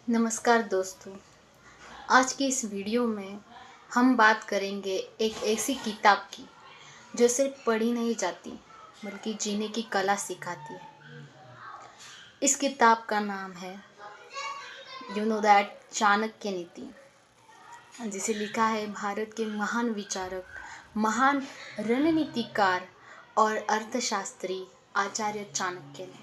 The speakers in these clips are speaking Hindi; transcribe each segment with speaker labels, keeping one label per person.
Speaker 1: नमस्कार दोस्तों। आज की इस वीडियो में हम बात करेंगे एक ऐसी किताब की जो सिर्फ पढ़ी नहीं जाती बल्कि जीने की कला सिखाती है। इस किताब का नाम है चाणक्य नीति, जिसे लिखा है भारत के महान विचारक, महान रणनीतिकार और अर्थशास्त्री आचार्य चाणक्य ने।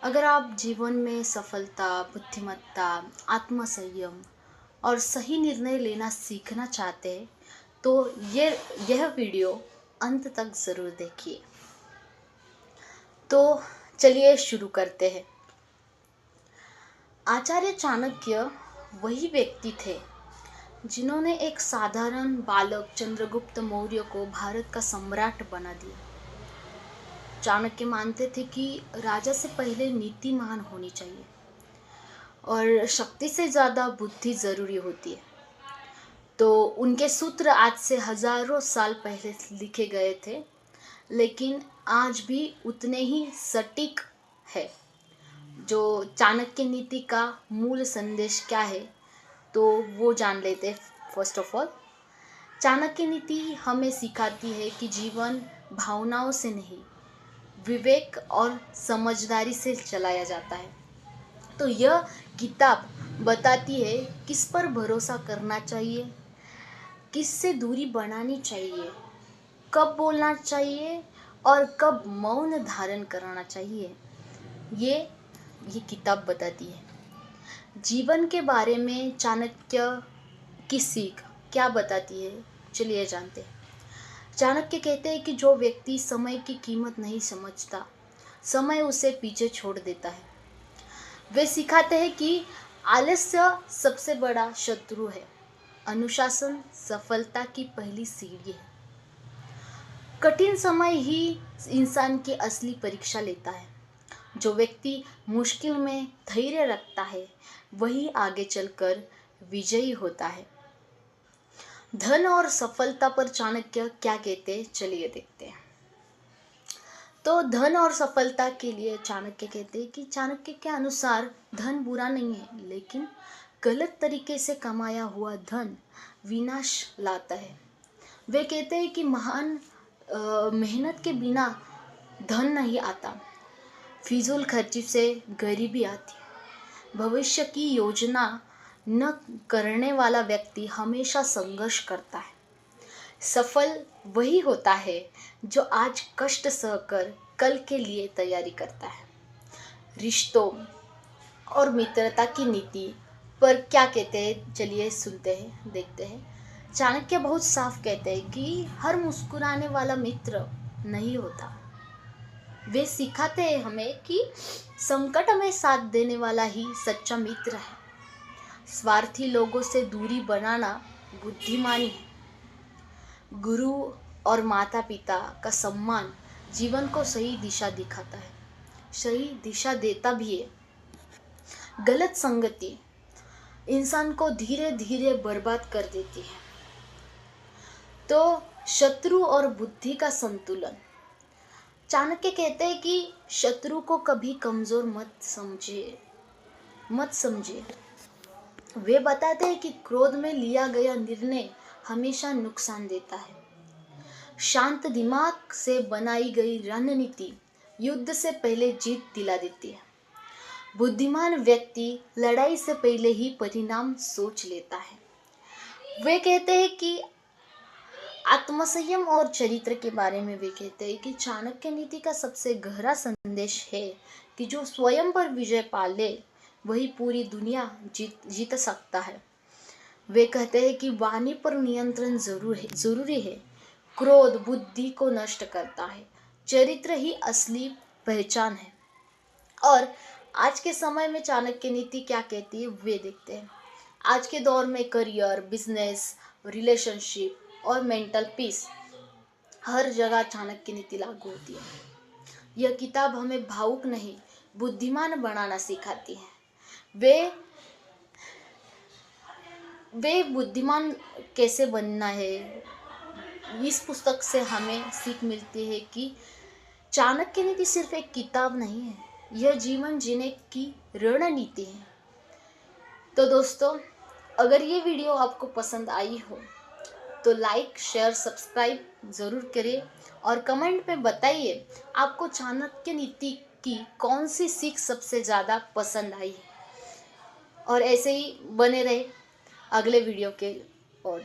Speaker 1: अगर आप जीवन में सफलता, बुद्धिमत्ता, आत्मसंयम और सही निर्णय लेना सीखना चाहते हैं तो यह वीडियो अंत तक ज़रूर देखिए। तो चलिए शुरू करते हैं। आचार्य चाणक्य वही व्यक्ति थे जिन्होंने एक साधारण बालक चंद्रगुप्त मौर्य को भारत का सम्राट बना दिया। चाणक्य मानते थे कि राजा से पहले नीति महान होनी चाहिए और शक्ति से ज़्यादा बुद्धि ज़रूरी होती है। तो उनके सूत्र आज से हजारों साल पहले लिखे गए थे, लेकिन आज भी उतने ही सटीक है। जो चाणक्य नीति का मूल संदेश क्या है तो वो जान लेते हैं। फर्स्ट ऑफ ऑल, चाणक्य नीति हमें सिखाती है कि जीवन भावनाओं से नहीं, विवेक और समझदारी से चलाया जाता है। तो यह किताब बताती है किस पर भरोसा करना चाहिए, किससे दूरी बनानी चाहिए, कब बोलना चाहिए और कब मौन धारण करना चाहिए। ये किताब बताती है। जीवन के बारे में चाणक्य की सीख क्या बताती है, चलिए जानते हैं। चाणक्य कहते हैं कि जो व्यक्ति समय की कीमत नहीं समझता, समय उसे पीछे छोड़ देता है। वे सिखाते हैं कि आलस्य सबसे बड़ा शत्रु है, अनुशासन सफलता की पहली सीढ़ी है। कठिन समय ही इंसान की असली परीक्षा लेता है। जो व्यक्ति मुश्किल में धैर्य रखता है वही आगे चलकर विजयी होता है। धन और सफलता पर चाणक्य क्या कहते हैं, चलिए देखते हैं। तो धन और सफलता के लिए चाणक्य कहते हैं कि चाणक्य के अनुसार धन बुरा नहीं है, लेकिन गलत तरीके से कमाया हुआ धन विनाश लाता है। वे कहते हैं कि महान मेहनत के बिना धन नहीं आता, फिजूल खर्ची से गरीबी आती है। भविष्य की योजना न करने वाला व्यक्ति हमेशा संघर्ष करता है। सफल वही होता है जो आज कष्ट सहकर कल के लिए तैयारी करता है। रिश्तों और मित्रता की नीति पर क्या कहते हैं, चलिए सुनते हैं, देखते हैं। चाणक्य बहुत साफ कहते हैं कि हर मुस्कुराने वाला मित्र नहीं होता। वे सिखाते हैं हमें कि संकट में साथ देने वाला ही सच्चा मित्र है। स्वार्थी लोगों से दूरी बनाना बुद्धिमानी है। गुरु और माता पिता का सम्मान जीवन को सही दिशा दिखाता है, सही दिशा देता भी है। गलत संगति इंसान को धीरे धीरे बर्बाद कर देती है। तो शत्रु और बुद्धि का संतुलन। चाणक्य कहते हैं कि शत्रु को कभी कमजोर मत समझिए। वे बताते हैं कि क्रोध में लिया गया निर्णय हमेशा नुकसान देता है। शांत दिमाग से बनाई गई रणनीति युद्ध से पहले जीत दिला देती है। बुद्धिमान व्यक्ति लड़ाई से पहले ही परिणाम सोच लेता है। वे कहते हैं कि आत्मसंयम और चरित्र के बारे में वे कहते हैं कि चाणक्य नीति का सबसे गहरा संदेश है कि जो स्वयं पर विजय पा ले वही पूरी दुनिया जीत सकता है। वे कहते हैं कि वाणी पर नियंत्रण जरूरी है। क्रोध बुद्धि को नष्ट करता है, चरित्र ही असली पहचान है। और आज के समय में चाणक्य नीति क्या कहती है वे देखते हैं। आज के दौर में करियर, बिजनेस, रिलेशनशिप और मेंटल पीस हर जगह चाणक्य नीति लागू होती है। यह किताब हमें भावुक नहीं बुद्धिमान बनाना सिखाती है। वे बुद्धिमान कैसे बनना है, इस पुस्तक से हमें सीख मिलती है कि चाणक्य नीति सिर्फ एक किताब नहीं है, यह जीवन जीने की रणनीति है। तो दोस्तों, अगर ये वीडियो आपको पसंद आई हो तो लाइक शेयर सब्सक्राइब ज़रूर करिए और कमेंट में बताइए आपको चाणक्य नीति की कौन सी सीख सबसे ज़्यादा पसंद आई। और ऐसे ही बने रहे अगले वीडियो के और